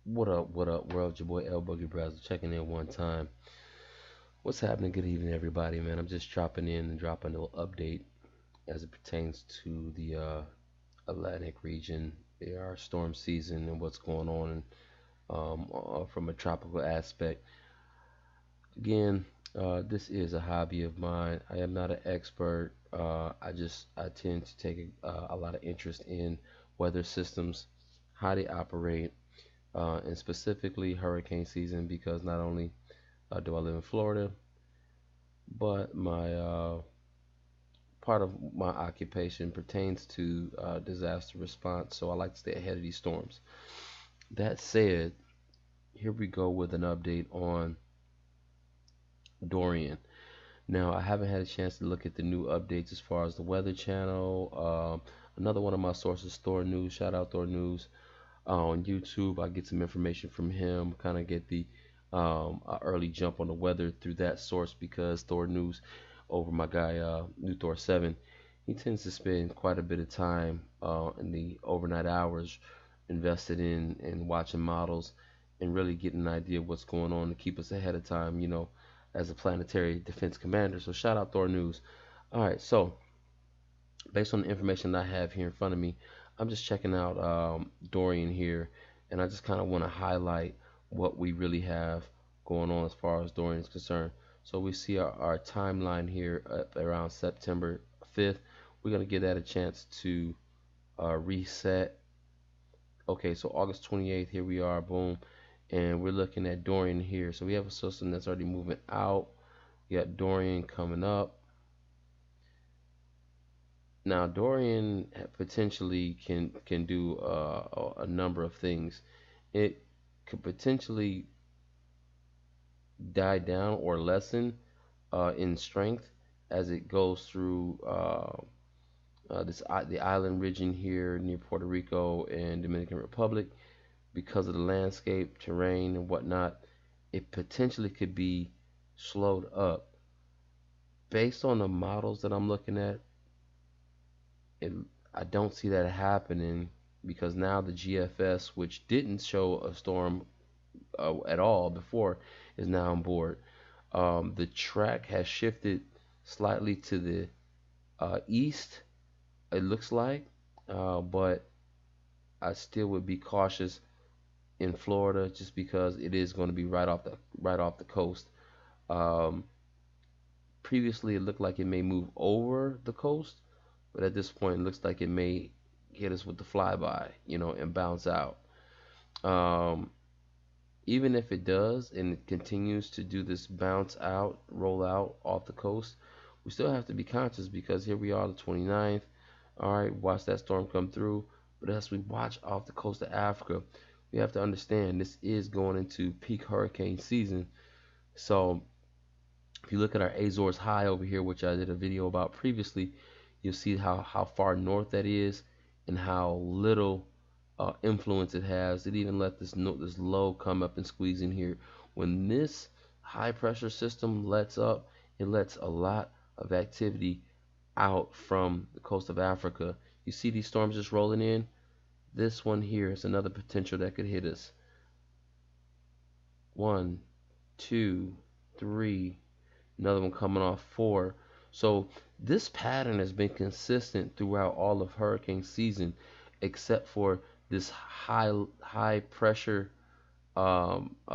What up, world? Your boy L Boogie Browser checking in one time. What's happening? Good evening, everybody, man. I'm just dropping in and dropping a little update as it pertains to the Atlantic region, our storm season, and what's going on from a tropical aspect. Again, this is a hobby of mine. I am not an expert. I tend to take a lot of interest in weather systems, how they operate, and specifically hurricane season because not only do I live in Florida, but my part of my occupation pertains to disaster response, so I like to stay ahead of these storms. That said, here we go with an update on Dorian. Now, I haven't had a chance to look at the new updates as far as the Weather Channel. Another one of my sources, Thor News. Shout out Thor News on YouTube. I get some information from him, kind of get the early jump on the weather through that source because Thor News over my guy New Thor 7. He tends to spend quite a bit of time in the overnight hours invested in watching models and really getting an idea of what's going on to keep us ahead of time, as a planetary defense commander. So shout out Thor News. All right, so based on the information I have here in front of me, I'm just checking out Dorian here, and I just kind of want to highlight what we really have going on as far as Dorian is concerned. So we see our timeline here up around September 5th. We're going to give that a chance to reset. Okay, so August 28th, here we are, boom. And we're looking at Dorian here. So we have a system that's already moving out. We got Dorian coming up. Now Dorian potentially can do a number of things. It could potentially die down or lessen in strength as it goes through the island region here near Puerto Rico and Dominican Republic because of the landscape, terrain, and whatnot. It potentially could be slowed up based on the models that I'm looking at. it, I don't see that happening because now the GFS, which didn't show a storm at all before, is now on board. The track has shifted slightly to the east, it looks like, but I still would be cautious in Florida just because it is going to be right off the coast. Um, Previously, it looked like it may move over the coast, but at this point, it looks like it may hit us with the flyby, and bounce out. Um, Even if it does and it continues to do this bounce out, roll out off the coast, we still have to be conscious because here we are, the 29th. All right, watch that storm come through. But as we watch off the coast of Africa, we have to understand this is going into peak hurricane season. So if you look at our Azores high over here, which I did a video about previously, you'll see how far north that is and how little influence it has. It even let this low come up and squeeze in here. When this high pressure system lets up, it lets a lot of activity out from the coast of Africa. You see these storms just rolling in? This one here is another potential that could hit us. One, two, three, another one coming off four. So this pattern has been consistent throughout all of hurricane season, except for this high pressure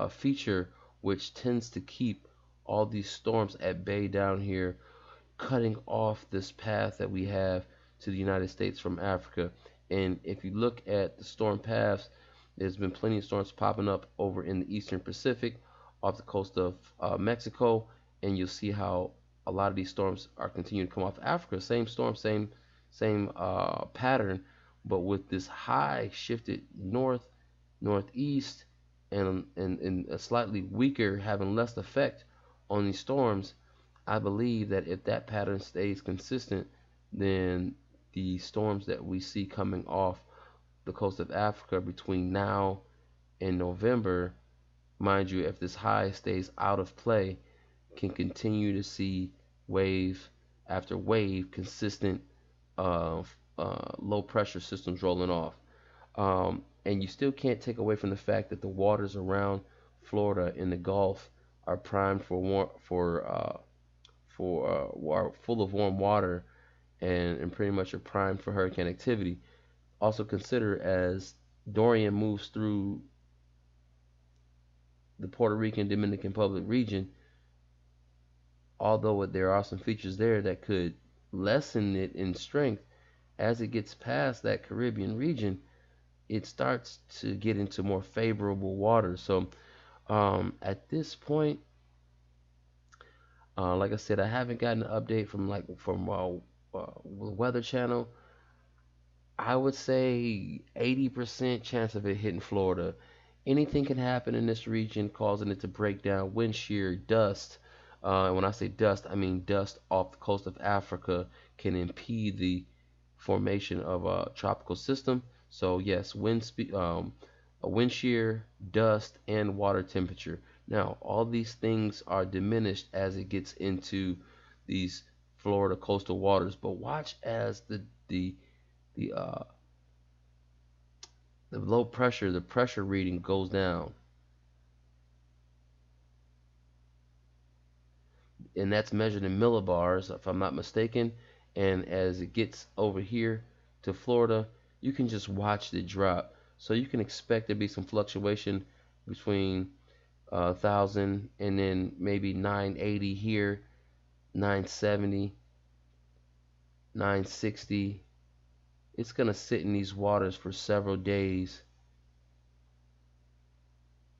feature, which tends to keep all these storms at bay down here, cutting off this path that we have to the United States from Africa. And if you look at the storm paths, there's been plenty of storms popping up over in the Eastern Pacific off the coast of Mexico, and you'll see how a lot of these storms are continuing to come off Africa. Same storm, same pattern, but with this high shifted northeast, and a slightly weaker, having less effect on these storms. I believe that if that pattern stays consistent, then the storms that we see coming off the coast of Africa between now and November, mind you, if this high stays out of play, can continue to see wave after wave, consistent low pressure systems rolling off. And you still can't take away from the fact that the waters around Florida in the Gulf are primed for are full of warm water, and pretty much are primed for hurricane activity. Also consider as Dorian moves through the Puerto Rican Dominican Republic region, although there are some features there that could lessen it in strength, as it gets past that Caribbean region, it starts to get into more favorable waters. So at this point, like I said, I haven't gotten an update from Weather Channel. I would say 80% chance of it hitting Florida. Anything can happen in this region, causing it to break down. Wind shear, dust. And when I say dust, I mean dust off the coast of Africa can impede the formation of a tropical system. So yes, a wind shear, dust, and water temperature. Now, all these things are diminished as it gets into these Florida coastal waters. But watch as the uh, the pressure reading goes down, and that's measured in millibars, if I'm not mistaken. And as it gets over here to Florida, you can just watch it drop. So you can expect there to be some fluctuation between 1,000 and then maybe 980 here, 970, 960. It's gonna sit in these waters for several days,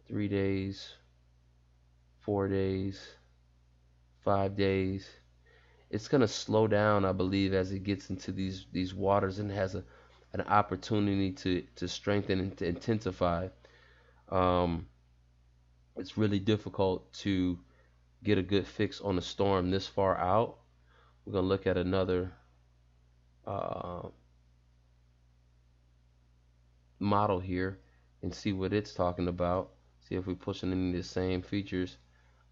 3 days, 4 days, 5 days. It's gonna slow down, I believe, as it gets into these waters and has an opportunity to strengthen and to intensify. Um, it's really difficult to get a good fix on a storm this far out. We're gonna look at another uh, model here and see what it's talking about. See if we're pushing any of the same features.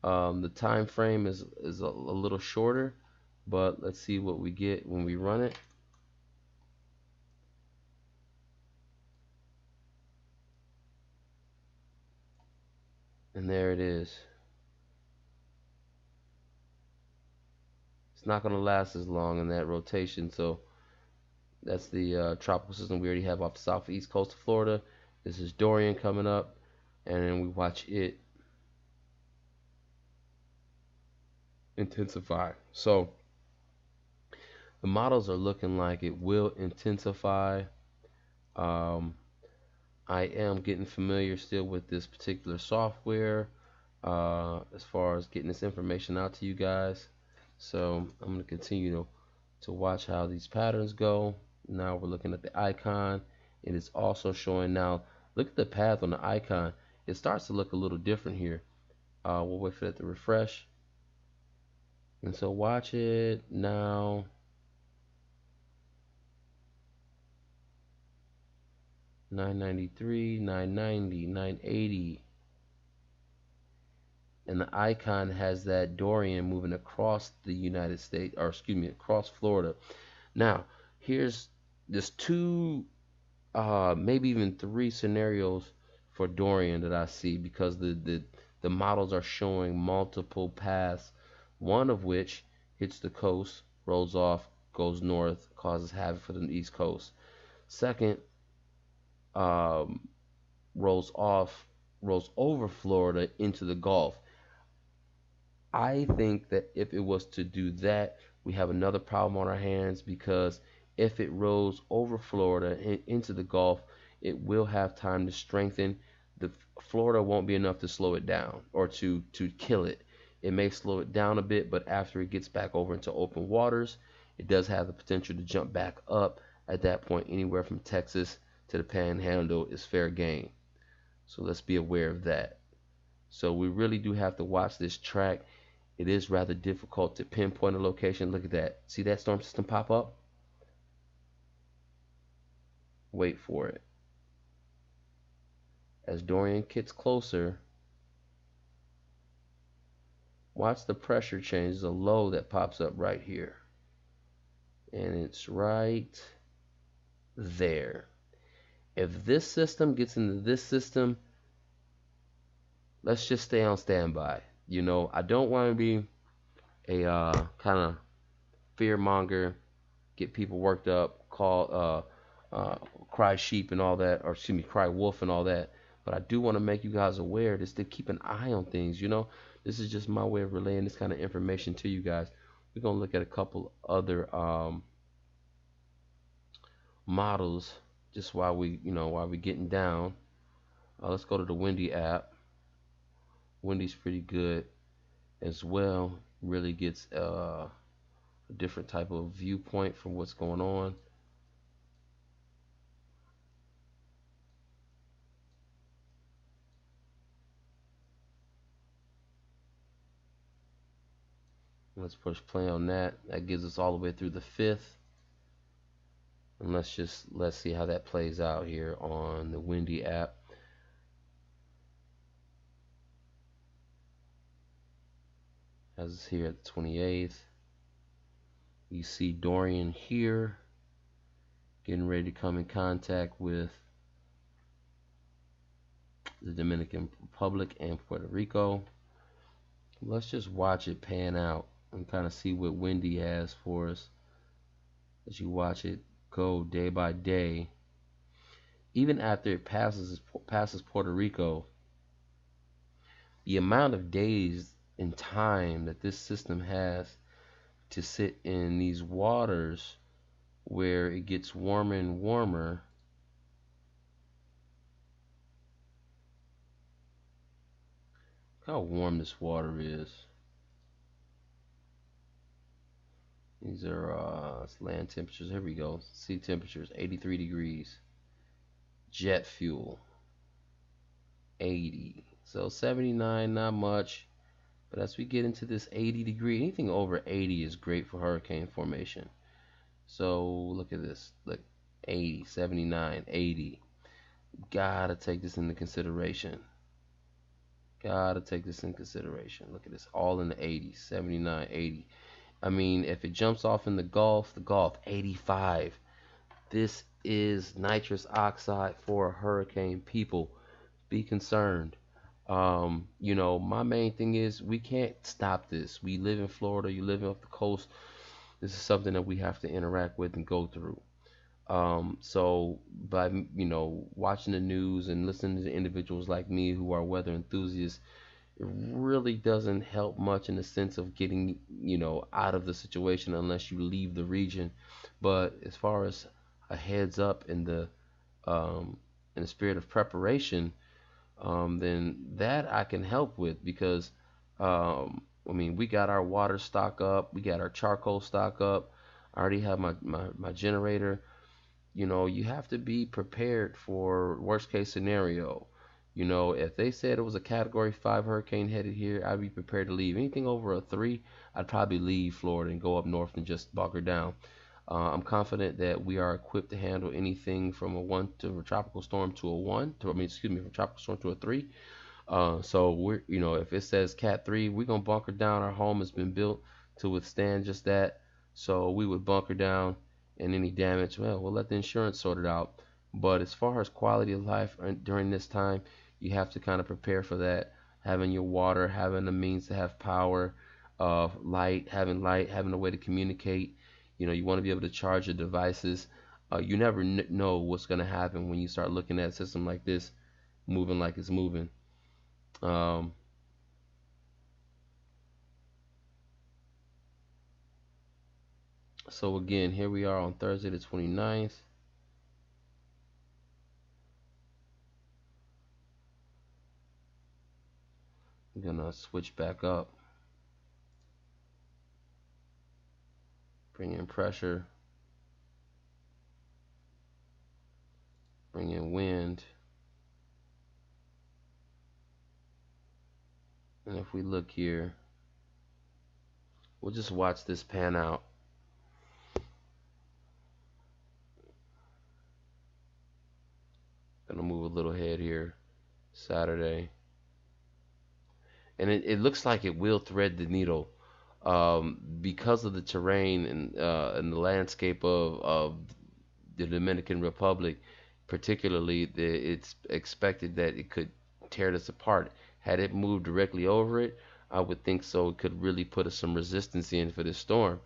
The time frame is a little shorter, but let's see what we get when we run it. And there it is. It's not going to last as long in that rotation. So that's the tropical system we already have off the southeast coast of Florida. This is Dorian coming up, and then we watch it intensify. So the models are looking like it will intensify. Um, I am getting familiar still with this particular software as far as getting this information out to you guys. So I'm going to continue to watch how these patterns go. Now we're looking at the icon. It is also showing now. Look at the path on the icon. It starts to look a little different here. We'll wait for that to refresh. And so watch it now. 993, 990, 980. And the icon has that Dorian moving across the United States, or excuse me, across Florida. Now, here's there's two, maybe even three scenarios for Dorian that I see because the models are showing multiple paths. One of which hits the coast, rolls off, goes north, causes havoc for the East Coast. Second, um, rolls off, rolls over Florida into the Gulf. I think that if it was to do that, we have another problem on our hands because if it rolls over Florida into the Gulf, it will have time to strengthen. The Florida won't be enough to slow it down or to kill it. It may slow it down a bit, but after it gets back over into open waters, it does have the potential to jump back up. At that point, anywhere from Texas to the Panhandle is fair game. So let's be aware of that. So we really do have to watch this track. It is rather difficult to pinpoint a location. Look at that. See that storm system pop up? Wait for it. As Dorian gets closer, watch the pressure change. There's a low that pops up right here. And it's right there. If this system gets into this system, let's just stay on standby. I don't want to be a kind of fear monger, get people worked up, cry sheep and all that, or excuse me, cry wolf and all that. But I do want to make you guys aware just to keep an eye on things. This is just my way of relaying this kind of information to you guys. We're gonna look at a couple other models just while we getting down. Let's go to the Windy app. Windy's pretty good as well. Really gets a different type of viewpoint from what's going on. Let's push play on that. That gives us all the way through the 5th. And let's see how that plays out here on the Windy app. As it's here at the 28th. You see Dorian here getting ready to come in contact with the Dominican Republic and Puerto Rico. Let's just watch it pan out and kind of see what Windy has for us as you watch it go day by day. Even after it passes Puerto Rico, the amount of days and time that this system has to sit in these waters where it gets warmer and warmer. Look how warm this water is. These are land temperatures. Here we go. Sea temperatures 83 degrees. Jet fuel 80. So 79, not much. But as we get into this 80 degree, anything over 80 is great for hurricane formation. So look at this. Look, 80, 79, 80. Gotta take this into consideration. Gotta take this in consideration. Look at this. All in the 80s. 79, 80. I mean, if it jumps off in the Gulf, 85. This is nitrous oxide for a hurricane. People, be concerned. My main thing is we can't stop this. We live in Florida. You live off the coast. This is something that we have to interact with and go through. So by watching the news and listening to individuals like me who are weather enthusiasts, it really doesn't help much in the sense of getting out of the situation unless you leave the region. But as far as a heads up in the spirit of preparation, then that I can help with because we got our water stock up, we got our charcoal stock up. I already have my generator. You have to be prepared for worst case scenario. If they said it was a category 5 hurricane headed here, I'd be prepared to leave. Anything over a 3, I'd probably leave Florida and go up north and just bunker down. I'm confident that we are equipped to handle anything from a 1 to a tropical storm to a 1 to, from tropical storm to a 3. So if it says Cat 3, we're gonna bunker down. Our home has been built to withstand just that. So we would bunker down, and any damage, well, we'll let the insurance sort it out. But as far as quality of life during this time, you have to kind of prepare for that. Having your water, having the means to have power, having a way to communicate. You want to be able to charge your devices. You never know what's going to happen when you start looking at a system like this moving like it's moving. So again, here we are on Thursday the 29th. I'm gonna switch back up, bring in pressure, bring in wind, and if we look here, we'll just watch this pan out. Gonna move a little head here, Saturday, and it looks like it will thread the needle because of the terrain and the landscape of the Dominican Republic. particularly it's expected that it could tear this apart. Had it moved directly over it, I would think so. It could really put us some resistance in for this storm.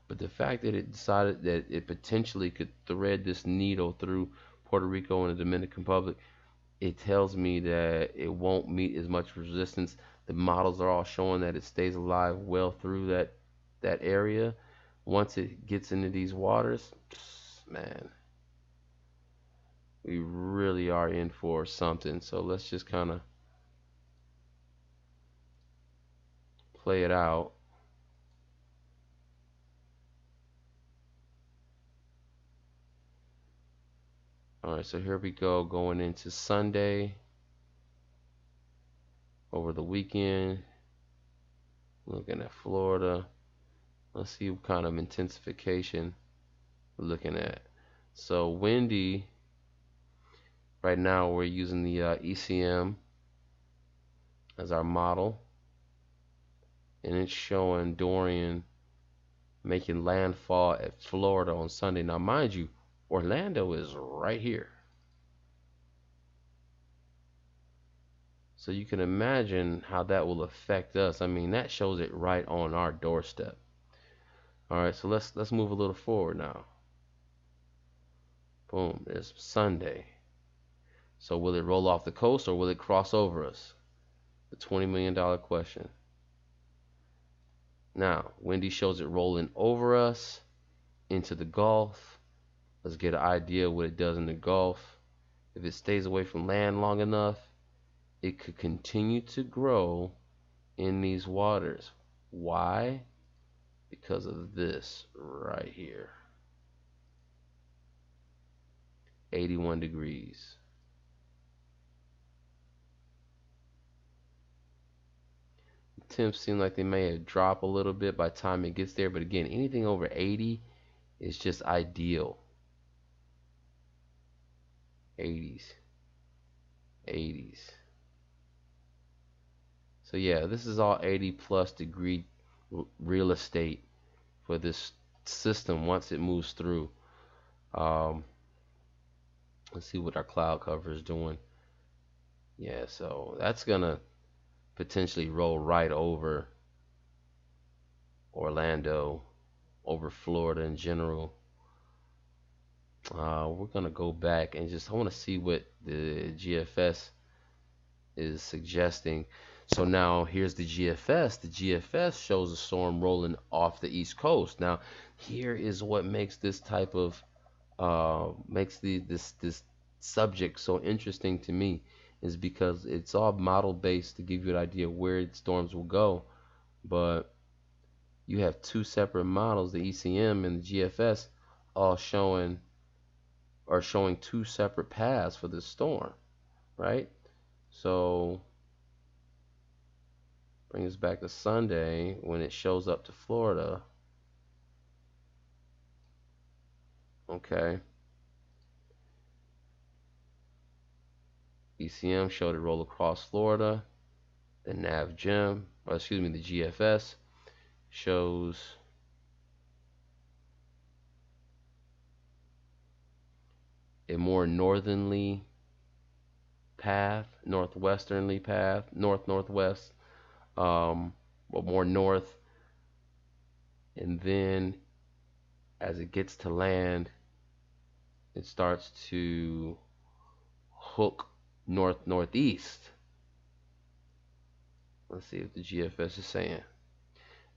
But the fact that it decided that it potentially could thread this needle through Puerto Rico and the Dominican Republic, it tells me that it won't meet as much resistance. The models are all showing that it stays alive well through that area. Once it gets into these waters, man, we really are in for something. So let's just kind of play it out. All right, so here we go, going into Sunday over the weekend. Looking at Florida. Let's see what kind of intensification we're looking at. So windy. Right now we're using the ECM as our model, and it's showing Dorian making landfall at Florida on Sunday. Now, mind you, Orlando is right here. So you can imagine how that will affect us. I mean, that shows it right on our doorstep. All right, so let's move a little forward now. Boom, it's Sunday. So will it roll off the coast or will it cross over us? The $20 million question. Now, Wendy shows it rolling over us into the Gulf. Let's get an idea what it does in the Gulf. If it stays away from land long enough, it could continue to grow in these waters. Why? Because of this right here. 81 degrees. Temps seem like they may have dropped a little bit by the time it gets there, but again, anything over 80 is just ideal. 80s. 80s. So yeah, this is all 80 plus degree real estate for this system once it moves through. Um, let's see what our cloud cover is doing. Yeah, so that's gonna potentially roll right over Orlando, over Florida in general. We're gonna go back and I want to see what the GFS is suggesting. So now here's the GFS. The GFS shows a storm rolling off the East Coast. Now here is what makes this type of makes this subject so interesting to me, is because it's all model based to give you an idea of where storms will go, but you have two separate models, the ECM and the GFS, all showing two separate paths for this storm, right? So bring us back to Sunday when it shows up to Florida. Okay. ECM showed it roll across Florida. The NavGem, or excuse me, the GFS shows a more northernly path, northwesternly path, northwest, but more north. And then as it gets to land, it starts to hook northeast. Let's see what the GFS is saying.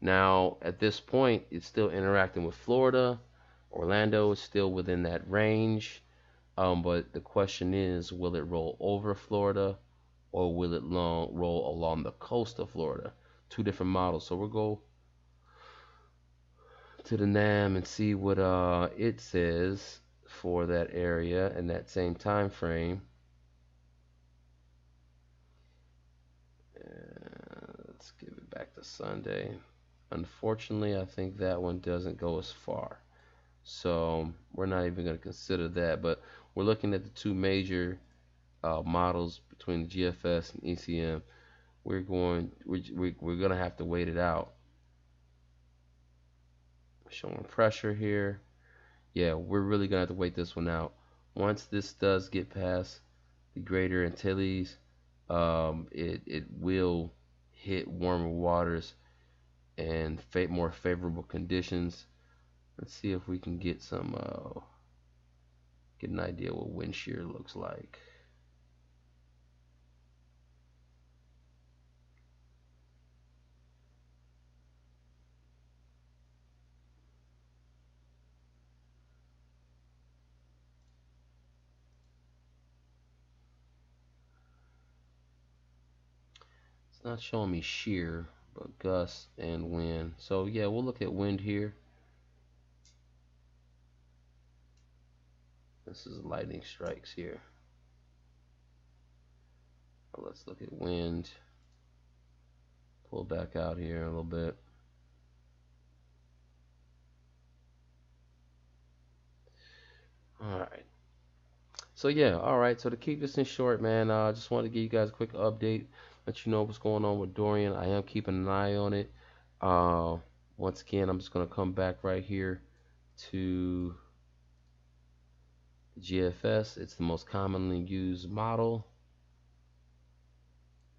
Now, at this point, it's still interacting with Florida. Orlando is still within that range. But the question is, will it roll over Florida or will it roll along the coast of Florida? Two different models. So we'll go to the NAM and see what it says for that area in that same time frame. Let's give it back to Sunday. Unfortunately, I think that one doesn't go as far. So we're not even going to consider that. But we're looking at the two major models between the GFS and ECM. We're going to have to wait it out. Showing pressure here. Yeah, we're really going to have to wait this one out. Once this does get past the Greater Antilles, it will hit warmer waters and more favorable conditions. Let's see if we can get get an idea what wind shear looks like. It's not showing me shear, but gust and wind. So yeah, we'll look at wind here. This is lightning strikes here. Let's look at wind. Pull back out here a little bit. All right. So yeah, all right. So to keep this in short, man, I just wanted to give you guys a quick update, let you know what's going on with Dorian. I am keeping an eye on it. Uh, Once again, I'm just gonna come back right here to GFS. It's the most commonly used model.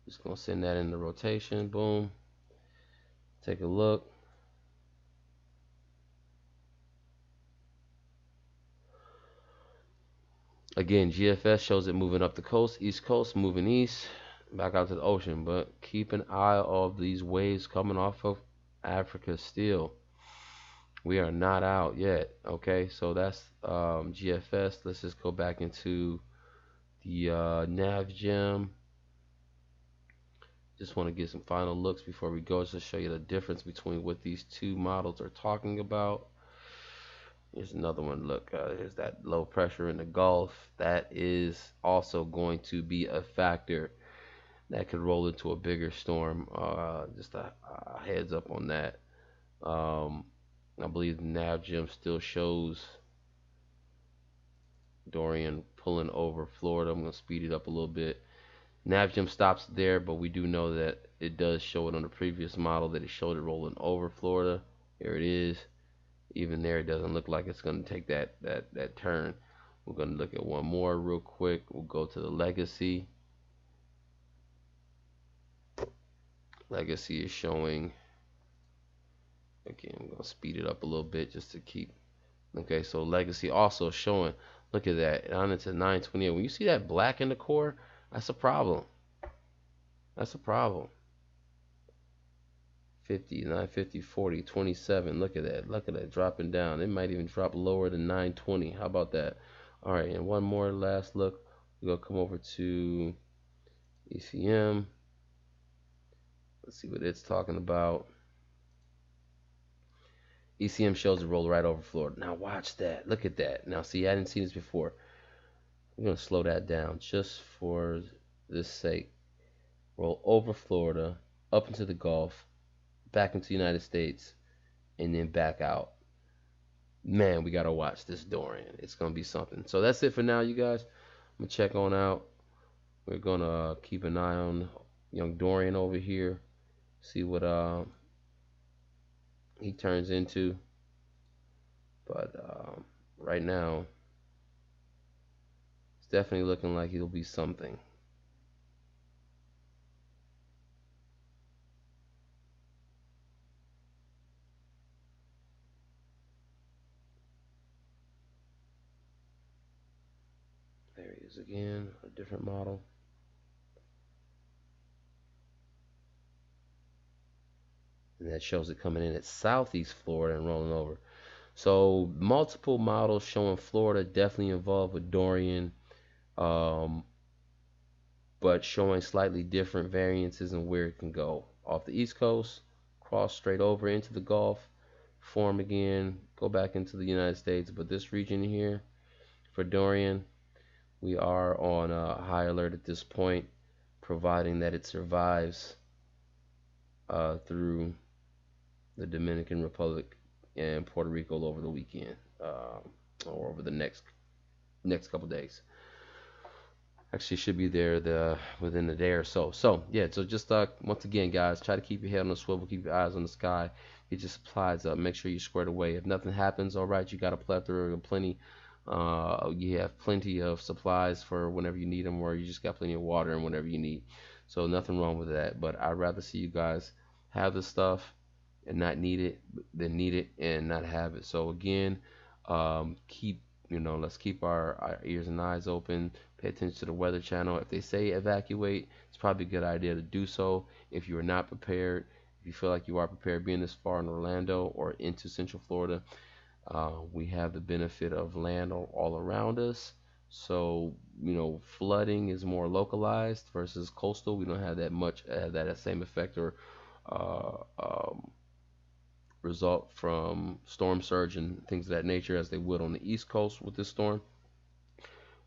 Just gonna send that into rotation. Boom. Take a look. Again, GFS shows it moving up the coast, east coast, moving east, back out to the ocean. But keep an eye on these waves coming off of Africa still. We are not out yet. Okay, so that's GFS. Let's just go back into the nav gem. Just want to get some final looks before we go, just to show you the difference between what these two models are talking about. Here's another one. Look, here's that low pressure in the Gulf. That is also going to be a factor that could roll into a bigger storm. Just a heads up on that. I believe the nav gem still shows Dorian pulling over Florida. I'm going to speed it up a little bit. Nav gem stops there, but we do know that it does show it on the previous model that it showed it rolling over Florida. Here it is. Even there, it doesn't look like it's going to take that turn. We're going to look at one more real quick. We'll go to the legacy. Legacy is showing. Again, I'm going to speed it up a little bit just to keep. Okay, so legacy also showing. Look at that. On into 928. When you see that black in the core, that's a problem. That's a problem. 50, 950, 40, 27. Look at that. Look at that dropping down. It might even drop lower than 920. How about that? All right, and one more last look. We're going to come over to ECM. Let's see what it's talking about. ECM shows it roll right over Florida. Now watch that. Look at that. Now see, I didn't see this before. I'm going to slow that down just for this sake. Roll over Florida, up into the Gulf, back into the United States, and then back out. Man, we got to watch this Dorian. It's going to be something. So that's it for now, you guys. I'm going to check on out. We're going to keep an eye on young Dorian over here. See what he turns into. But right now, it's definitely looking like he'll be something. There he is again, a different model. And that shows it coming in at southeast Florida and rolling over. So multiple models showing Florida definitely involved with Dorian, but showing slightly different variances in where it can go. Off the East Coast, cross straight over into the Gulf, form again, go back into the United States. But this region here for Dorian, we are on a high alert at this point, providing that it survives through the Dominican Republic and Puerto Rico over the weekend, or over the next couple days. Actually, should be there within a day or so. So yeah, so just once again, guys, try to keep your head on the swivel, keep your eyes on the sky, get your supplies up, make sure you're squared away. If nothing happens, all right, you got a plethora of plenty You have plenty of supplies for whenever you need them, or you just got plenty of water and whenever you need. So nothing wrong with that. But I'd rather see you guys have the stuff and not need it than need it and not have it. So again, keep let's keep our ears and eyes open. Pay attention to the Weather Channel. If they say evacuate, it's probably a good idea to do so. If you are not prepared, if you feel like you are prepared, being this far in Orlando or into Central Florida, we have the benefit of land all around us. So, flooding is more localized versus coastal. We don't have that much, that same effect or uh, um, result from storm surge and things of that nature as they would on the East Coast with this storm.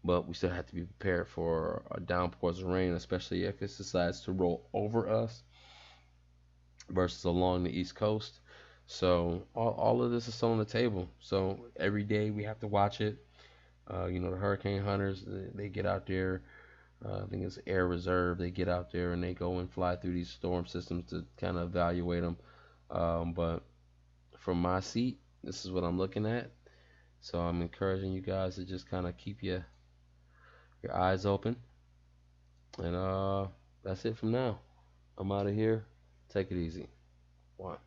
But we still have to be prepared for downpours of rain, especially if it decides to roll over us versus along the East Coast. So all of this is still on the table. So every day we have to watch it. The hurricane hunters, they get out there. I think it's Air Reserve. They get out there and they go and fly through these storm systems to kind of evaluate them. But from my seat, this is what I'm looking at. So I'm encouraging you guys to just kind of keep your eyes open. And that's it from now. I'm out of here. Take it easy. One.